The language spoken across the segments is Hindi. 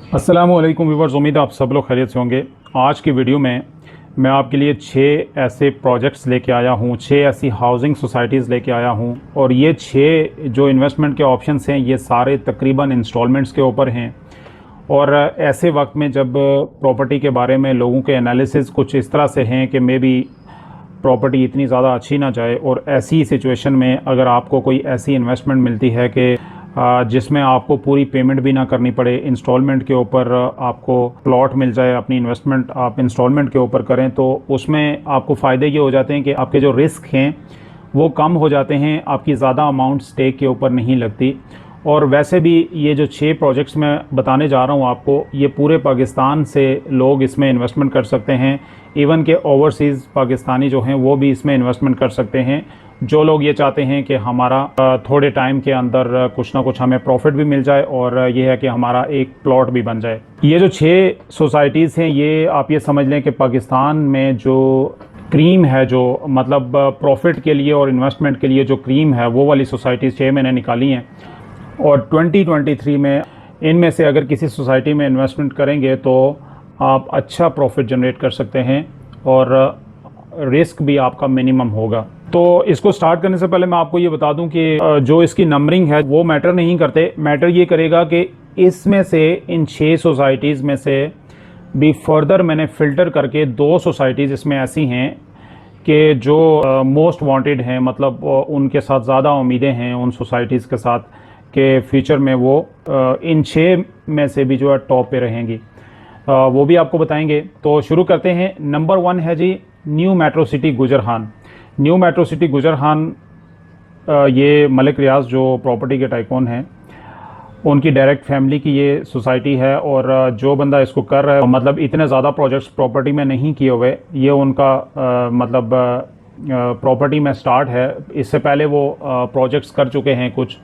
अस्सलामुअलैकुम व्यूअर्स, उम्मीद है आप सब लोग खैरियत से होंगे। आज की वीडियो में मैं आपके लिए 6 ऐसे प्रोजेक्ट्स लेके आया हूँ, 6 ऐसी हाउसिंग सोसाइटीज़ लेके आया हूँ और ये 6 जो इन्वेस्टमेंट के ऑप्शंस हैं ये सारे तकरीबन इंस्टॉलमेंट्स के ऊपर हैं। और ऐसे वक्त में जब प्रॉपर्टी के बारे में लोगों के एनालिसिस कुछ इस तरह से हैं कि मे बी प्रॉपर्टी इतनी ज़्यादा अच्छी ना जाए, और ऐसी सिचुएशन में अगर आपको कोई ऐसी इन्वेस्टमेंट मिलती है कि जिसमें आपको पूरी पेमेंट भी ना करनी पड़े, इंस्टॉलमेंट के ऊपर आपको प्लॉट मिल जाए, अपनी इन्वेस्टमेंट आप इंस्टॉलमेंट के ऊपर करें, तो उसमें आपको फ़ायदे ये हो जाते हैं कि आपके जो रिस्क हैं वो कम हो जाते हैं, आपकी ज़्यादा अमाउंट स्टेक के ऊपर नहीं लगती। और वैसे भी ये जो 6 प्रोजेक्ट्स मैं बताने जा रहा हूँ आपको, ये पूरे पाकिस्तान से लोग इसमें इन्वेस्टमेंट कर सकते हैं। इवन के ओवरसीज़ पाकिस्तानी जो हैं वो भी इसमें इन्वेस्टमेंट कर सकते हैं। जो लोग ये चाहते हैं कि हमारा थोड़े टाइम के अंदर कुछ ना कुछ हमें प्रॉफिट भी मिल जाए और ये है कि हमारा एक प्लॉट भी बन जाए। ये जो 6 सोसाइटीज़ हैं ये आप ये समझ लें कि पाकिस्तान में जो क्रीम है, जो मतलब प्रॉफिट के लिए और इन्वेस्टमेंट के लिए जो क्रीम है, वो वाली सोसाइटीज़ 6 मैंने निकाली हैं। और 2023 में इनमें से अगर किसी सोसाइटी में इन्वेस्टमेंट करेंगे तो आप अच्छा प्रॉफिट जनरेट कर सकते हैं और रिस्क भी आपका मिनिमम होगा। तो इसको स्टार्ट करने से पहले मैं आपको ये बता दूं कि जो इसकी नंबरिंग है वो मैटर नहीं करते। मैटर ये करेगा कि इसमें से इन 6 सोसाइटीज़ में से भी फर्दर मैंने फ़िल्टर करके 2 सोसाइटीज़ इसमें ऐसी हैं कि जो मोस्ट वांटेड हैं, मतलब उनके साथ ज़्यादा उम्मीदें हैं उन सोसाइटीज़ के साथ कि फ्यूचर में वो इन 6 में से भी जो है टॉप पे रहेंगी, वो भी आपको बताएंगे। तो शुरू करते हैं। नंबर 1 है जी New Metro City Gujar Khan. New Metro City Gujar Khan ये मलिक रियाज जो प्रॉपर्टी के टाइकून हैं उनकी डायरेक्ट फैमिली की ये सोसाइटी है। और जो बंदा इसको कर रहा है, मतलब इतने ज़्यादा प्रोजेक्ट्स प्रॉपर्टी में नहीं किए हुए, ये उनका मतलब प्रॉपर्टी में स्टार्ट है। इससे पहले वो प्रोजेक्ट्स कर चुके हैं, कुछ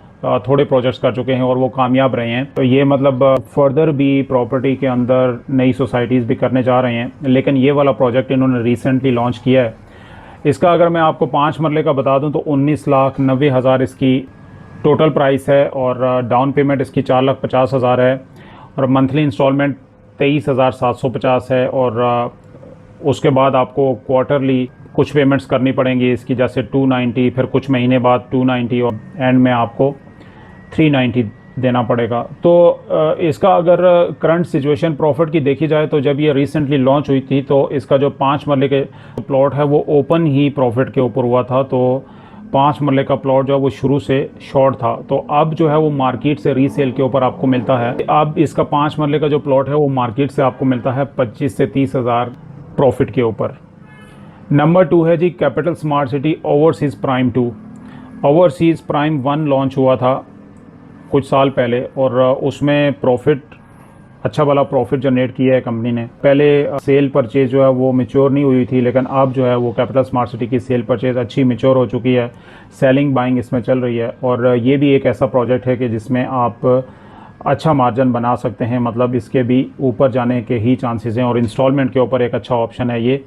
थोड़े प्रोजेक्ट्स कर चुके हैं और वो कामयाब रहे हैं। तो ये मतलब फर्दर भी प्रॉपर्टी के अंदर नई सोसाइटीज़ भी करने जा रहे हैं। लेकिन ये वाला प्रोजेक्ट इन्होंने रिसेंटली लॉन्च किया है। इसका अगर मैं आपको 5 मरले का बता दूं तो 19,90,000 इसकी टोटल प्राइस है और डाउन पेमेंट इसकी 4,50,000 है और मंथली इंस्टॉलमेंट 23,750 है। और उसके बाद आपको क्वार्टरली कुछ पेमेंट्स करनी पड़ेंगी इसकी, जैसे 290, फिर कुछ महीने बाद 290 और एंड में आपको 390 देना पड़ेगा। तो इसका अगर करंट सिचुएशन प्रॉफिट की देखी जाए तो जब ये रिसेंटली लॉन्च हुई थी तो इसका जो 5 मरले के प्लॉट है वो ओपन ही प्रॉफिट के ऊपर हुआ था। तो 5 मरले का प्लॉट जो है वो शुरू से शॉर्ट था। तो अब जो है वो मार्केट से रीसेल के ऊपर आपको मिलता है। अब इसका 5 मरले का जो प्लॉट है वो मार्केट से आपको मिलता है 25 से 30,000 प्रॉफिट के ऊपर। नंबर 2 है जी Capital Smart City Overseas Prime 2। Overseas Prime 1 launch हुआ था कुछ साल पहले और उसमें प्रॉफिट, अच्छा वाला प्रॉफिट जनरेट किया है कंपनी ने। पहले सेल परचेज जो है वो मैच्योर नहीं हुई थी, लेकिन अब जो है वो कैपिटल स्मार्ट सिटी की सेल परचेज अच्छी मैच्योर हो चुकी है। सेलिंग बाइंग इसमें चल रही है और ये भी एक ऐसा प्रोजेक्ट है कि जिसमें आप अच्छा मार्जिन बना सकते हैं, मतलब इसके भी ऊपर जाने के ही चांसेस हैं और इंस्टॉलमेंट के ऊपर एक अच्छा ऑप्शन है ये।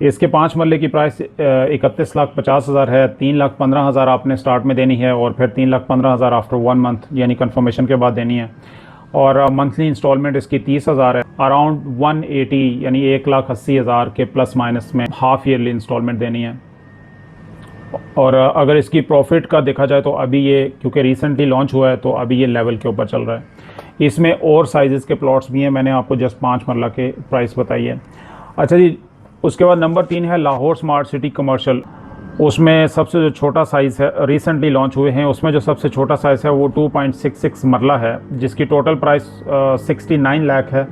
इसके 5 मरले की प्राइस 31,50,000 है। 3,15,000 आपने स्टार्ट में देनी है और फिर 3,15,000 आफ्टर 1 मंथ यानी कंफर्मेशन के बाद देनी है। और मंथली इंस्टॉलमेंट इसकी 30,000 है। अराउंड 180 यानी 1,80,000 के प्लस माइनस में हाफ ईयरली इंस्टॉलमेंट देनी है। और अगर इसकी प्रॉफिट का देखा जाए तो अभी ये क्योंकि रिसेंटली लॉन्च हुआ है तो अभी ये लेवल के ऊपर चल रहा है। इसमें और साइज़ के प्लॉट्स भी हैं, मैंने आपको जस्ट 5 मरला के प्राइस बताई है। अच्छा जी, उसके बाद नंबर 3 है लाहौर स्मार्ट सिटी कमर्शियल। उसमें सबसे जो छोटा साइज़ है, रिसेंटली लॉन्च हुए हैं, उसमें जो सबसे छोटा साइज़ है वो 2.66 मरला है, जिसकी टोटल प्राइस 69 लाख है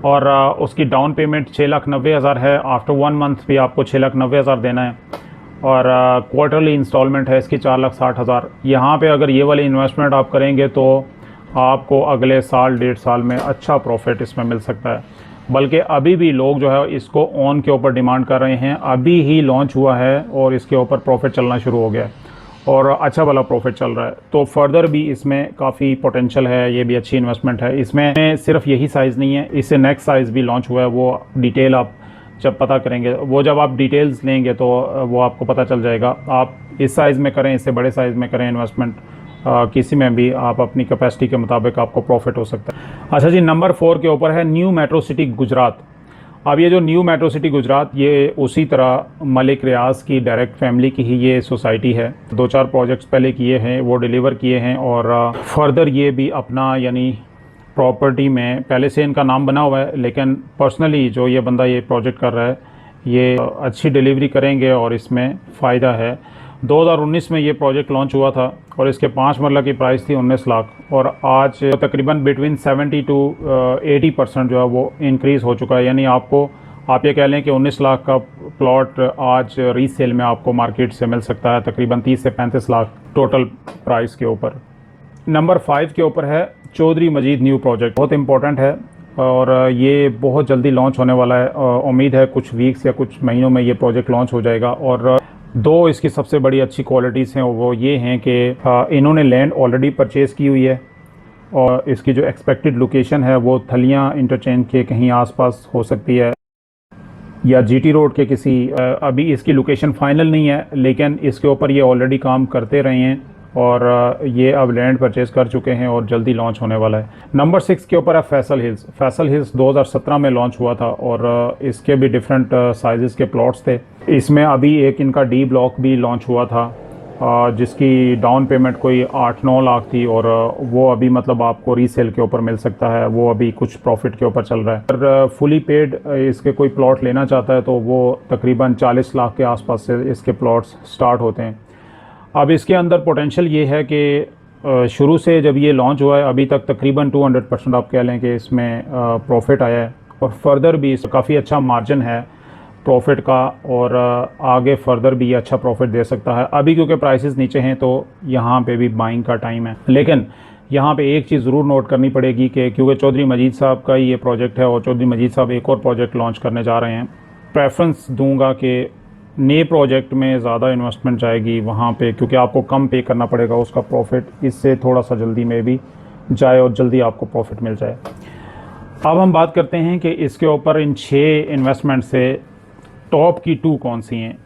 और उसकी डाउन पेमेंट 6,90,000 है। आफ्टर 1 मंथ भी आपको 6,90,000 देना है और क्वार्टरली इंस्टॉलमेंट है इसकी 4,60,000। यहाँ पे अगर ये वाली इन्वेस्टमेंट आप करेंगे तो आपको अगले साल 1.5 साल में अच्छा प्रॉफिट इसमें मिल सकता है। बल्कि अभी भी लोग जो है इसको ऑन के ऊपर डिमांड कर रहे हैं। अभी ही लॉन्च हुआ है और इसके ऊपर प्रॉफिट चलना शुरू हो गया है और अच्छा वाला प्रॉफिट चल रहा है। तो फर्दर भी इसमें काफ़ी पोटेंशियल है, ये भी अच्छी इन्वेस्टमेंट है। इसमें सिर्फ यही साइज़ नहीं है, इससे नेक्स्ट साइज़ भी लॉन्च हुआ है, वो डिटेल आप जब पता करेंगे, वो जब आप डिटेल्स लेंगे तो वो आपको पता चल जाएगा। आप इस साइज़ में करें, इससे बड़े साइज़ में करें इन्वेस्टमेंट, किसी में भी आप अपनी कैपेसिटी के मुताबिक आपको प्रॉफिट हो सकता है। अच्छा जी, नंबर 4 के ऊपर है न्यू मेट्रो सिटी गुजरात। अब ये जो न्यू मेट्रो सिटी गुजरात, ये उसी तरह मलिक रियाज की डायरेक्ट फैमिली की ही ये सोसाइटी है। 2-4 प्रोजेक्ट्स पहले किए हैं, वो डिलीवर किए हैं और फर्दर ये भी अपना यानी प्रॉपर्टी में पहले से इनका नाम बना हुआ है, लेकिन पर्सनली जो ये बंदा ये प्रोजेक्ट कर रहा है ये अच्छी डिलीवरी करेंगे और इसमें फ़ायदा है। 2019 में ये प्रोजेक्ट लॉन्च हुआ था और इसके 5 मरला की प्राइस थी 19 लाख और आज तकरीबन बिटवीन 70 to 80% जो है वो इंक्रीज़ हो चुका है। यानी आप ये कह लें कि 19 लाख का प्लॉट आज रीसेल में आपको मार्केट से मिल सकता है तकरीबन 30 से 35 लाख टोटल प्राइस के ऊपर। नंबर 5 के ऊपर है चौधरी मजीद न्यू प्रोजेक्ट। बहुत इंपॉर्टेंट है और ये बहुत जल्दी लॉन्च होने वाला है। उम्मीद है कुछ वीक्स या कुछ महीनों में ये प्रोजेक्ट लॉन्च हो जाएगा। और 2 इसकी सबसे बड़ी अच्छी क्वालिटीज़ हैं वो ये हैं कि इन्होंने लैंड ऑलरेडी परचेज़ की हुई है और इसकी जो एक्सपेक्टेड लोकेशन है वो थलियां इंटरचेंज के कहीं आसपास हो सकती है या जीटी रोड के किसी अभी इसकी लोकेशन फाइनल नहीं है, लेकिन इसके ऊपर ये ऑलरेडी काम करते रहे हैं और ये अब लैंड परचेज़ कर चुके हैं और जल्दी लॉन्च होने वाला है। नंबर 6 के ऊपर है फैसल हिल्स। फैसल हिल्स 2017 में लॉन्च हुआ था और इसके भी डिफरेंट साइज़ के प्लॉट्स थे। इसमें अभी एक इनका डी ब्लॉक भी लॉन्च हुआ था जिसकी डाउन पेमेंट कोई 8-9 लाख थी और वो अभी मतलब आपको रीसेल के ऊपर मिल सकता है, वो अभी कुछ प्रॉफिट के ऊपर चल रहा है। अगर फुली पेड इसके कोई प्लॉट लेना चाहता है तो वो तकरीबन 40 लाख के आसपास से इसके प्लॉट्स स्टार्ट होते हैं। अब इसके अंदर पोटेंशियल ये है कि शुरू से जब ये लॉन्च हुआ है अभी तक तकरीबन 200% आप कह लें कि इसमें प्रॉफिट आया है और फर्दर भी इसका काफ़ी अच्छा मार्जिन है प्रॉफिट का और आगे फर्दर भी ये अच्छा प्रॉफिट दे सकता है। अभी क्योंकि प्राइसेस नीचे हैं तो यहाँ पे भी बाइंग का टाइम है, लेकिन यहाँ पे एक चीज़ ज़रूर नोट करनी पड़ेगी कि क्योंकि चौधरी मजीद साहब का ये प्रोजेक्ट है और चौधरी मजीद साहब एक और प्रोजेक्ट लॉन्च करने जा रहे हैं। प्रेफरेंस दूंगा कि नए प्रोजेक्ट में ज़्यादा इन्वेस्टमेंट जाएगी वहाँ पे, क्योंकि आपको कम पे करना पड़ेगा उसका प्रॉफिट, इससे थोड़ा सा जल्दी में भी जाए और जल्दी आपको प्रॉफिट मिल जाए। अब हम बात करते हैं कि इसके ऊपर इन 6 इन्वेस्टमेंट से टॉप की 2 कौन सी हैं।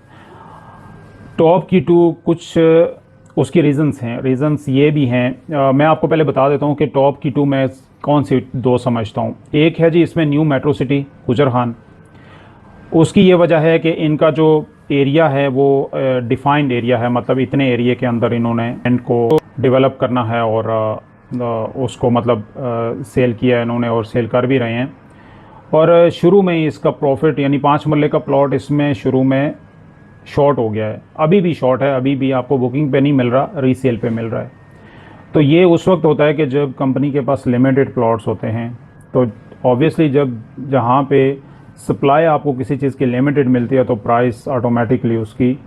टॉप की 2 कुछ उसकी रीज़न्स हैं। रीज़न्स ये भी हैं, मैं आपको पहले बता देता हूँ कि टॉप की 2 मैं कौन सी 2 समझता हूँ। एक है जी इसमें न्यू मेट्रो सिटी गुजरहान। उसकी ये वजह है कि इनका जो एरिया है वो डिफाइंड एरिया है, मतलब इतने एरिया के अंदर इन्होंने लैंड को डेवलप करना है और उसको मतलब सेल किया है इन्होंने और सेल कर भी रहे हैं। और शुरू में ही इसका प्रॉफिट यानी 5 मरले का प्लॉट इसमें शुरू में शॉर्ट हो गया है, अभी भी शॉर्ट है, अभी भी आपको बुकिंग पे नहीं मिल रहा, रीसेल पे मिल रहा है। तो ये उस वक्त होता है कि जब कंपनी के पास लिमिटेड प्लॉट्स होते हैं, तो ऑब्वियसली जहाँ पे सप्लाई आपको किसी चीज़ की लिमिटेड मिलती है तो प्राइस ऑटोमेटिकली उसकी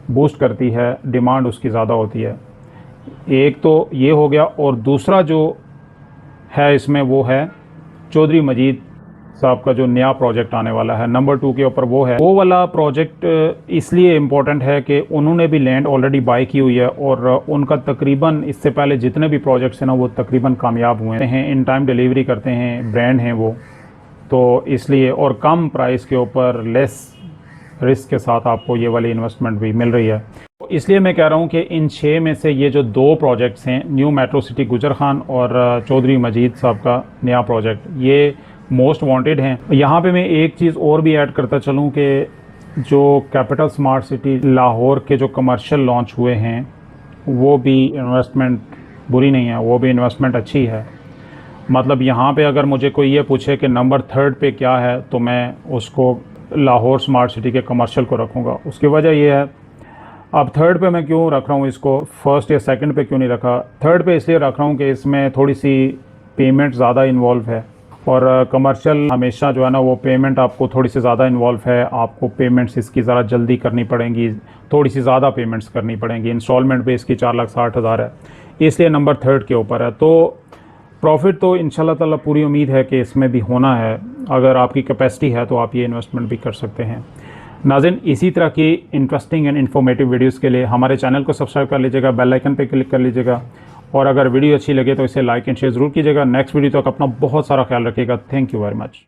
बूस्ट करती है, डिमांड उसकी ज़्यादा होती है। एक तो ये हो गया और दूसरा जो है इसमें वो है चौधरी मजीद साहब का जो नया प्रोजेक्ट आने वाला है। नंबर 2 के ऊपर वो है, वो वाला प्रोजेक्ट इसलिए इम्पोर्टेंट है कि उन्होंने भी लैंड ऑलरेडी बाय की हुई है और उनका तकरीबन इससे पहले जितने भी प्रोजेक्ट्स हैं ना वो तकरीबन कामयाब हुए हैं, इन टाइम डिलीवरी करते हैं, ब्रांड हैं वो, तो इसलिए और कम प्राइस के ऊपर लेस रिस्क के साथ आपको ये वाली इन्वेस्टमेंट भी मिल रही है। इसलिए मैं कह रहा हूँ कि इन 6 में से ये जो 2 प्रोजेक्ट्स हैं, न्यू मेट्रो सिटी गुजरखान और चौधरी मजीद साहब का नया प्रोजेक्ट, ये मोस्ट वांटेड हैं। यहाँ पे मैं एक चीज़ और भी ऐड करता चलूँ कि जो कैपिटल स्मार्ट सिटी लाहौर के जो कमर्शियल लॉन्च हुए हैं वो भी इन्वेस्टमेंट बुरी नहीं है, वो भी इन्वेस्टमेंट अच्छी है। मतलब यहाँ पे अगर मुझे कोई ये पूछे कि नंबर 3 पे क्या है तो मैं उसको लाहौर स्मार्ट सिटी के कमर्शियल को रखूँगा। उसकी वजह ये है, अब 3 पे मैं क्यों रख रहा हूँ इसको, 1st या 2nd पे क्यों नहीं रखा। 3 पे इसलिए रख रहा हूँ कि इसमें थोड़ी सी पेमेंट ज़्यादा इन्वॉल्व है और कमर्शियल हमेशा जो है ना वो पेमेंट आपको थोड़ी सी ज़्यादा इन्वॉल्व है, आपको पेमेंट्स इसकी ज़रा जल्दी करनी पड़ेंगी, थोड़ी सी ज़्यादा पेमेंट्स करनी पड़ेंगी। इंस्टॉलमेंट पे इसकी 4,60,000 है, इसलिए नंबर 3 के ऊपर है। तो प्रॉफिट तो इंशाल्लाह ताला पूरी उम्मीद है कि इसमें भी होना है, अगर आपकी कैपेसिटी है तो आप ये इन्वेस्टमेंट भी कर सकते हैं। नाज़रीन, इसी तरह की इंटरेस्टिंग एंड इन्फॉर्मेटिव वीडियोज़ के लिए हमारे चैनल को सब्सक्राइब कर लीजिएगा, बेल आइकन पे क्लिक कर लीजिएगा और अगर वीडियो अच्छी लगे तो इसे लाइक एंड शेयर ज़रूर कीजिएगा। नेक्स्ट वीडियो तक अपना बहुत सारा ख्याल रखिएगा। Thank you very much.